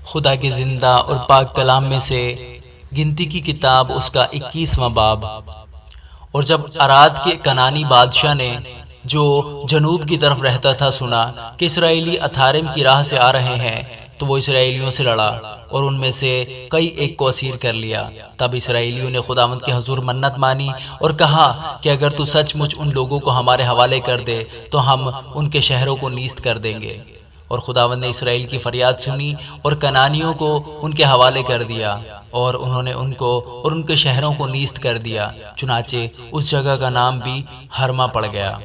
خدا کے زندہ اور پاک کلام میں سے گنتی کی کتاب اس کا 21واں باب۔ اور جب اراد کے کنانی بادشاہ نے جو جنوب کی طرف رہتا تھا سنا کہ اسرائیلی اتھارم کی راہ سے آ رہے ہیں تو وہ اسرائیلیوں سے لڑا اور ان میں سے کئی ایک کو اسیر کر لیا۔ تب اسرائیلیوں نے خداوند کے حضور منت مانی اور کہا کہ اگر تو سچ مچ ان لوگوں کو ہمارے حوالے کر دے تو ہم ان کے شہروں کو نیست کر دیں گے۔ اور خداوند نے اسرائیل کی فریاد سنی اور کنانیوں کو ان کے حوالے کر دیا، اور انہوں نے ان کو اور ان کے شہروں کو نیست کر دیا، چنانچہ اس جگہ کا نام بھی ہرما پڑ گیا۔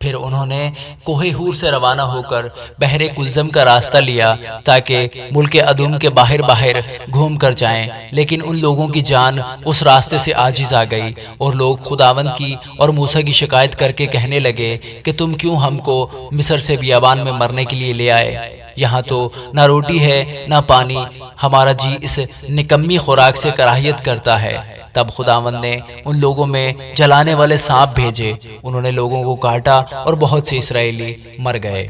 پھر انہوں نے کوہ ہور سے روانہ ہو کر بحر کلزم کا راستہ لیا تاکہ ملک ادوم کے باہر گھوم کر جائیں، لیکن ان لوگوں کی جان اس راستے سے عاجز آ گئی، اور لوگ خداوند کی اور موسیٰ کی شکایت کر کے کہنے لگے کہ تم کیوں ہم کو مصر سے بیابان میں مرنے کے لیے لے آئے؟ یہاں تو نہ روٹی ہے نہ پانی، ہمارا جی اس نکمی خوراک سے کراہیت کرتا ہے۔ تب خداوند نے ان لوگوں میں جلانے والے سانپ بھیجے، انہوں نے لوگوں کو کاٹا اور بہت سے اسرائیلی مر گئے۔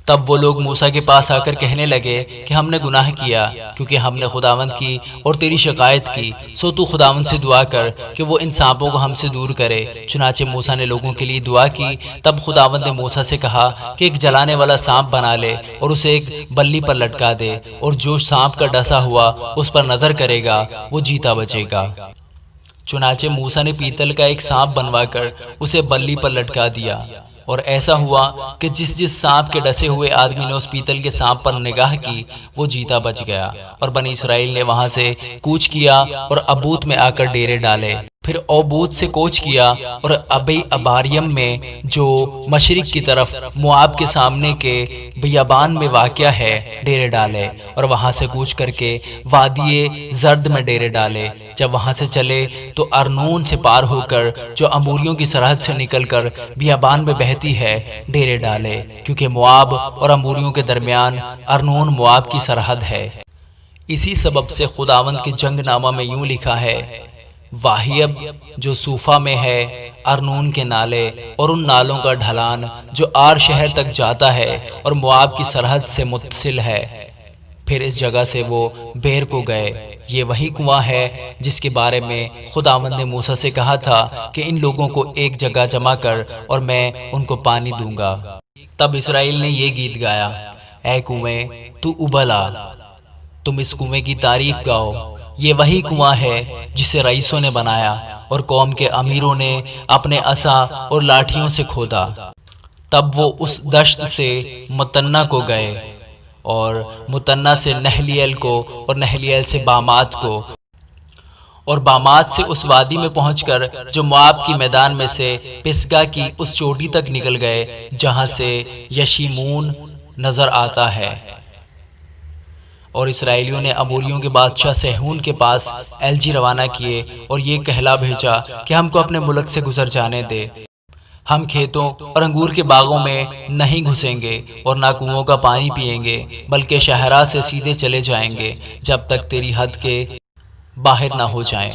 تب وہ لوگ موسیٰ کے پاس آ کر کہنے لگے کہ ہم نے گناہ کیا کیونکہ ہم نے خداوند کی اور تیری شکایت کی، سو تو خداوند سے دعا کر کہ وہ ان سانپوں کو ہم سے دور کرے۔ چنانچہ موسیٰ نے لوگوں کے لیے دعا کی۔ تب خداوند نے موسیٰ سے کہا کہ ایک جلانے والا سانپ بنا لے اور اسے ایک بلی پر لٹکا دے، اور جو سانپ کا ڈسا ہوا اس پر نظر کرے گا وہ جیتا بچے گا۔ چنانچہ موسیٰ نے پیتل کا ایک سانپ بنوا کر اسے بلی پر لٹکا دیا، اور ایسا ہوا کہ جس سانپ کے ڈسے ہوئے آدمی نے اس پیتل کے سانپ پر نگاہ کی وہ جیتا بچ گیا۔ اور بنی اسرائیل نے وہاں سے کوچ کیا اور ابوت میں آ کر ڈیرے ڈالے، پھر اوبوت سے کوچ کیا اور ابی اباریم میں جو مشرق کی طرف مواب کے سامنے کے بیابان میں واقع ہے ڈیرے ڈالے، اور وہاں سے کوچ کر کے وادی زرد میں ڈیرے ڈالے۔ جب وہاں سے چلے تو ارنون سے پار ہو کر جو اموریوں کی سرحد سے نکل کر بیابان میں بہتی ہے ڈیرے ڈالے، کیونکہ مواب اور اموریوں کے درمیان ارنون مواب کی سرحد ہے۔ اسی سبب سے خداوند کے جنگ نامہ میں یوں لکھا ہے، واہیب جو صوفہ میں ہے، ارنون کے نالے اور ان نالوں کا ڈھلان جو آر شہر تک جاتا ہے اور مواب کی سرحد سے متصل ہے۔ پھر اس جگہ سے وہ بیر کو گئے۔ یہ وہی کنواں ہے جس کے بارے میں خداوند نے موسیٰ سے کہا تھا کہ ان لوگوں کو ایک جگہ جمع کر اور میں ان کو پانی دوں گا۔ تب اسرائیل نے یہ گیت گایا، اے کنویں تو ابل آ، تم اس کنویں کی تعریف گاؤ۔ یہ وہی کنواں ہے جسے رئیسوں نے بنایا اور قوم کے امیروں نے اپنے عصا اور لاٹھیوں سے کھودا۔ تب وہ اس دشت سے متنہ کو گئے اور متنہ سے نہلیل کو اور نہلیل سے بامات کو، اور بامات سے اس وادی میں پہنچ کر جو مواب کی میدان میں سے پسگا کی اس چوٹی تک نکل گئے جہاں سے یشیمون نظر آتا ہے۔ اور اسرائیلیوں نے اموریوں کے بادشاہ سیہون کے پاس ایلچی روانہ کیے اور یہ کہلا بھیجا کہ ہم کو اپنے ملک سے گزر جانے دے، ہم کھیتوں اور انگور کے باغوں میں نہیں گھسیں گے اور نہ کنووں کا پانی پئیں گے، بلکہ شہرا سے سیدھے چلے جائیں گے جب تک تیری حد کے باہر نہ ہو جائیں۔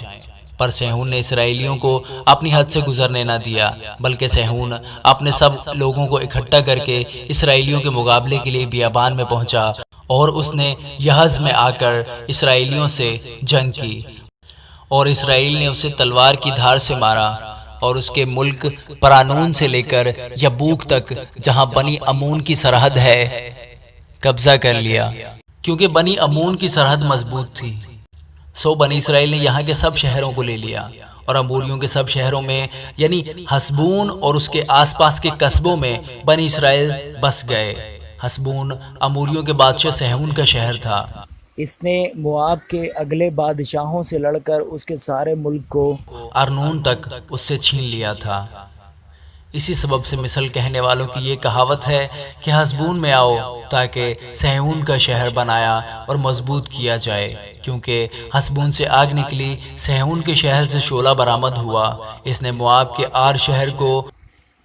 پر سیہون نے اسرائیلیوں کو اپنی حد سے گزرنے نہ دیا، بلکہ سیہون اپنے سب لوگوں کو اکٹھا کر کے اسرائیلیوں کے مقابلے کے لیے بیابان میں پہنچا، اور اس نے یہز میں آ کر اسرائیلیوں سے جنگ کی، اور اسرائیل نے اسے تلوار کی دھار سے مارا اور اس کے ملک پرانون سے لے کر یبوک تک جہاں بنی امون کی سرحد ہے قبضہ کر لیا، کیونکہ بنی امون کی سرحد مضبوط تھی۔ سو بنی اسرائیل نے یہاں کے سب شہروں کو لے لیا، اور اموریوں کے سب شہروں میں یعنی حسبون اور اس کے آس پاس کے قصبوں میں بنی اسرائیل بس گئے۔ حسبون اموریوں کے بادشاہ سیہون کا شہر تھا۔ اس نے مواب کے اگلے بادشاہوں سے لڑ کر اس کے سارے ملک کو ارنون تک اس سے چھین لیا تھا۔ اسی سبب سے مثل کہنے والوں کی یہ کہاوت ہے کہ حسبون میں آؤ تاکہ سیہون کا شہر بنایا اور مضبوط کیا جائے، کیونکہ حسبون سے آگ نکلی، سیہون کے شہر سے شعلہ برآمد ہوا، اس نے مواب کے آر شہر کو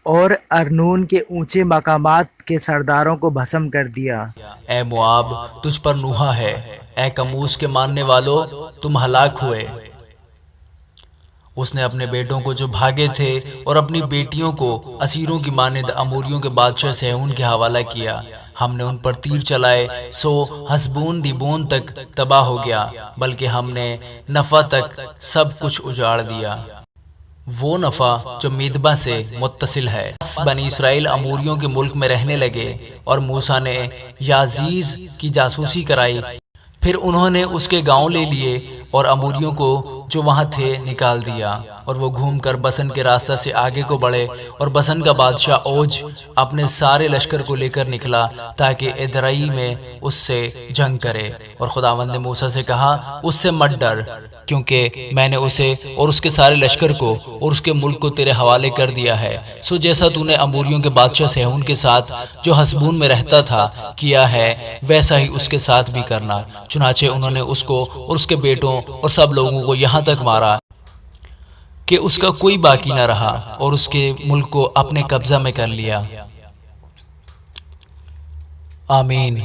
اور ارنون کے اونچے مقامات کے سرداروں کو بھسم کر دیا۔ اے مواب تجھ پر نوحہ ہے، اے کموس کے ماننے والو تم ہلاک ہوئے۔ اس نے اپنے بیٹوں کو جو بھاگے تھے اور اپنی بیٹیوں کو اسیروں کی مانند اموریوں کے بادشاہ سیہون کے حوالہ کیا، ہم نے ان پر تیر چلائے سو حسبون دیبون تک تباہ ہو گیا، بلکہ ہم نے نفع تک سب کچھ اجاڑ دیا، وہ نفع جو میدبا سے متصل ہے۔ بس بنی اسرائیل اموریوں کے ملک میں رہنے لگے اور موسیٰ نے یازیز کی جاسوسی کرائی، پھر انہوں نے اس کے گاؤں لے لیے اور اموریوں کو جو وہاں تھے نکال دیا، اور وہ گھوم کر بسن کے راستہ سے آگے کو بڑھے، اور بسن کا بادشاہ اوج اپنے سارے لشکر کو لے کر نکلا تاکہ ادرئی میں اس سے جنگ کرے، اور خداوند نے موسیٰ سے کہا اس سے مت ڈر، کیونکہ میں نے اسے اور اس کے سارے لشکر کو اور اس کے ملک کو تیرے حوالے کر دیا ہے، سو جیسا تو نے اموریوں کے بادشاہ سیہون کے ساتھ جو حسبون میں رہتا تھا کیا ہے، ویسا ہی اس کے ساتھ بھی کرنا۔ چنانچہ انہوں نے اس کو اور اس کے بیٹوں اور سب لوگوں کو یہاں تک مارا کہ اس کا کوئی باقی نہ رہا، اور اس کے ملک کو اپنے قبضہ میں کر لیا۔ آمین۔